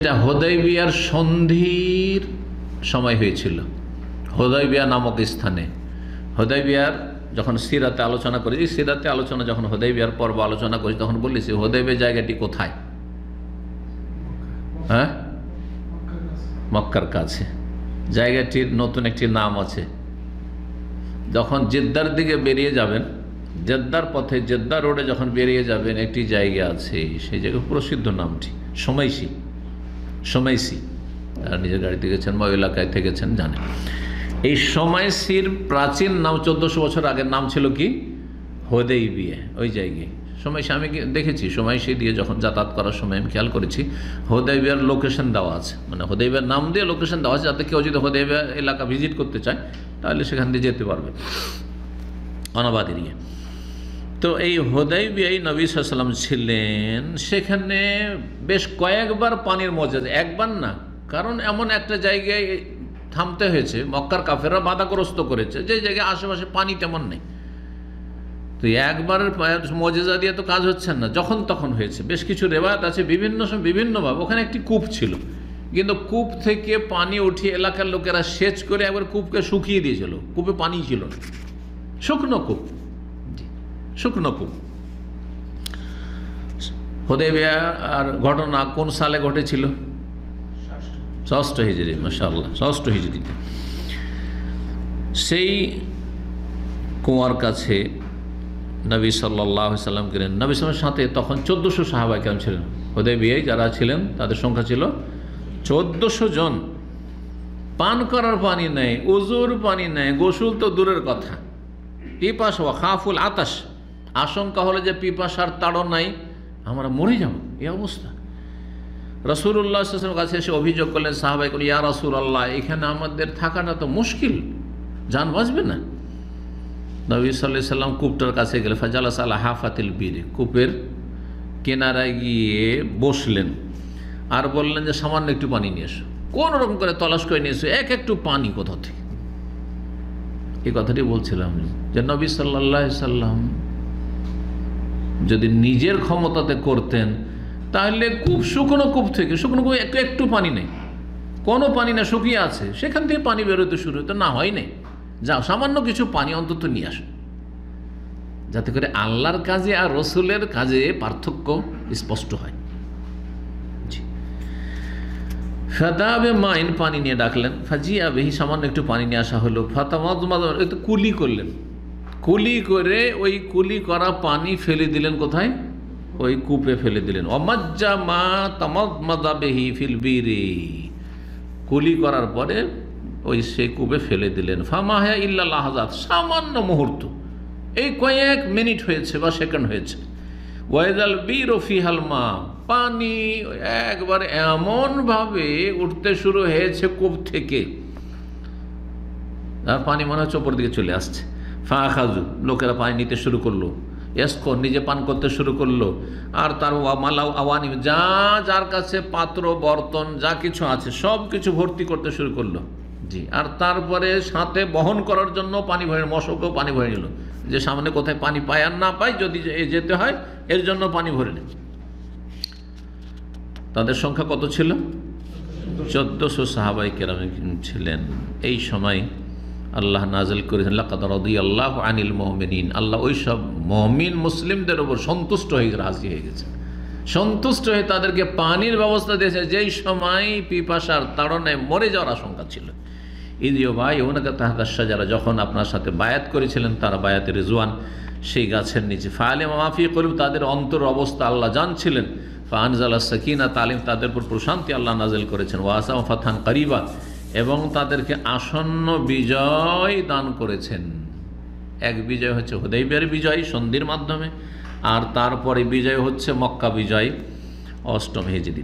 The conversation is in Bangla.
এটা হুদাইবিয়ার সন্ধির সময় হয়েছিল। হুদাইবিয়া নামক স্থানে হুদাইবিয়ার যখন সিরাতে আলোচনা করি, সিরাতে আলোচনা যখন হুদাইবিয়ার পর্ব আলোচনা করি তখন বলেছি হুদাইবিয়া জায়গাটি কোথায়? হ্যাঁ, মক্কার কাছে। জায়গাটির নতুন একটি নাম আছে। যখন জেদ্দার দিকে বেরিয়ে যাবেন, জেদ্দার পথে জেদ্দা রোডে যখন বেরিয়ে যাবেন, একটি জায়গা আছে, সেই জায়গার প্রসিদ্ধ নামটি সময়সী। সময়সী আর নিজের গাড়িতে গেছেন বা এলাকায় থেকেছেন জানেন। এই সময়সীর প্রাচীন নাম 1400 বছর আগের নাম ছিল কি? হুদাইবিয়া। ওই জায়গায় সময়সী আমি দেখেছি। সময়সী দিয়ে যখন যাতায়াত করার সময় আমি খেয়াল করেছি হুদাইবিয়ার লোকেশন দেওয়া আছে, মানে হুদাইবিয়ার নাম দিয়ে লোকেশন দেওয়া আছে, যাতে কেউ যদি হুদাইবিয়া এলাকা ভিজিট করতে চায় তাহলে সেখান দিয়ে যেতে পারবে অনাবাদ এরিয়া। তো এই হুদাইবিয়ায় নবী সাল্লাল্লাহু আলাইহি ওয়াসাল্লাম ছিলেন। সেখানে বেশ কয়েকবার পানির মর্যাদা, একবার না, কারণ এমন একটা জায়গায় থামতে হয়েছে, মক্কার কাফেররা বাধাগ্রস্ত করেছে, যে জায়গায় আশেপাশে পানি তেমন নেই। তো একবারের মর্যাদা দিয়ে তো কাজ হচ্ছে না, যখন তখন হয়েছে। বেশ কিছু রেওয়ায়াত আছে বিভিন্ন সময় বিভিন্নভাবে। ওখানে একটি কূপ ছিল, কিন্তু কূপ থেকে পানি উঠিয়ে এলাকার লোকেরা সেচ করে একবার কূপকে শুকিয়ে দিয়েছিল। কূপে পানি ছিল না, শুকনো কূপ, শুকনো কূপ। হুদাইবিয়ার ঘটনা কোন সালে ঘটেছিল? 6 হিজরি। মাশাআল্লাহ, 6 হিজরিতে। সেই কুয়ার কাছে নবী সাল্লাল্লাহু আলাইহি ওয়াসাল্লাম গেলেন। নবী সাল্লাল্লাহু সাথে তখন 1400 সাহাবা কেরাম ছিলেন। হুদাইবিয়ায় যারা ছিলেন তাদের সংখ্যা ছিল 1400 জন। পান করার পানি নেই, উজুর পানি নেই, গোসল তো দূরের কথা। পিপাস ওয়া খাফুল আতাশ, আশঙ্কা হলে যে পিপাসার তাড়ন নাই, আমরা মরে যাব, এই অবস্থা। রাসূলুল্লাহ সাল্লাল্লাহু আলাইহি ওয়াসাল্লামের কাছে এসে অভিযোগ করলেন সাহাবায়ে কেরাম, ইয়া রাসূলুল্লাহ, এখানে আমাদের থাকাটা তো মুশকিল, জান বাঁচবে না। নবী সাল্লাল্লাহু আলাইহি ওয়াসাল্লাম কূপটার কাছে গেলে ফাজালাস আলা হাফাতিল বীর, কূপের কিনারায় গিয়ে বসলেন আর বললেন যে সামান্য একটু পানি নিয়ে এসো। কোন রকম করে তলাশ করে নিয়ে এসো, একটু পানি কোথা থেকে। এই কথাটি বলছিলাম যে নবী সাল্লাল্লাহু আলাইহি ওয়াসাল্লাম যদি নিজের ক্ষমতাতে করতেন তাহলে কূপ, শুকনো কূপ থেকে, শুকনো কূপে একটু পানি নেই, কোনো পানি না, শুকিয়ে আছে, সেখান থেকে পানি বেরোতে শুরু হতো। না হয় নাই, যাও সামান্য কিছু পানি অন্তত নিয়ে আসো, যাতে করে আল্লাহর কাজে আর রসুলের কাজে পার্থক্য স্পষ্ট হয়। ফাদাবে মাইন, পানি নিয়ে ডাকলেন। ফাজিয়া বেহি, সামান্য একটু পানি নিয়ে আসা হলো। ফাতামাদমাদ, একটু কুলি করলেন। কুলি করে ওই কুলি করা পানি ফেলে দিলেন কোথায়? ওই কূপে ফেলে দিলেন। অমাজ্জা মা তামাদমাদা বেহি ফিল বীরি, কুলি করার পরে ওই সেই কূপে ফেলে দিলেন। ফামাহা ইল্লা লাহাজাত, সামান্য মুহূর্ত, এই কয়েক মিনিট হয়েছে বা সেকেন্ড হয়েছে। ওয়াইদাল বীর ফিহাল মা, পানি একবার এমনভাবে উঠতে শুরু হয়েছে কূপ থেকে, আর পানি মনে হচ্ছে ওপর দিকে চলে আসছে। ফাখাজু, লোকেরা পানি নিতে শুরু করলো। এসকো, নিজে পান করতে শুরু করলো। আর তার মালাউ আওয়ানি, যা যার কাছে পাত্র বর্তন যা কিছু আছে সব কিছু ভর্তি করতে শুরু করলো। জি, আর তারপরে সাথে বহন করার জন্য পানি ভরে, মশকও পানি ভরে নিল, যে সামনে কোথায় পানি পায় আর না পায়, যদি যেতে হয় এর জন্য পানি ভরে নিল। তাদের সংখ্যা কত ছিল? 1400 সাহাবায়ে কেরাম ছিলেন। এই সময় আল্লাহ নাযিল করেছেন লাকাদ রাদিয়াল্লাহু আনিল মুমিনিন, আল্লাহ ওই সব মুমিন মুসলিমদের উপর সন্তুষ্ট হয়ে রাজি হয়ে গেছে, সন্তুষ্ট হয়ে তাদেরকে পানির ব্যবস্থা দিয়েছে যেই সময় পিপাসার তাড়নে মরে যাওয়ার আশঙ্কা ছিল। ইদিও ভাই ওনাকে তাহাতা শাজারা, যখন আপনার সাথে বায়াত করেছিলেন তারা বায়াতে রিজওয়ান, সেই গাছের নিচে। ফাআলিমা মা ফি কুলুব, তাদের অন্তর অবস্থা আল্লাহ জানছিলেন। ফাআনজালাস সাকিনা, তালিম, তাদের উপর প্রশান্তি আল্লাহ নাযিল করেছেন। ওয়াসাম ফাতহান করিবা, এবং তাদেরকে আসন্ন বিজয় দান করেছেন। এক বিজয় হচ্ছে হুদাইবিয়ার বিজয় সন্ধির মাধ্যমে, আর তারপরে বিজয় হচ্ছে মক্কা বিজয় 8 হিজরি।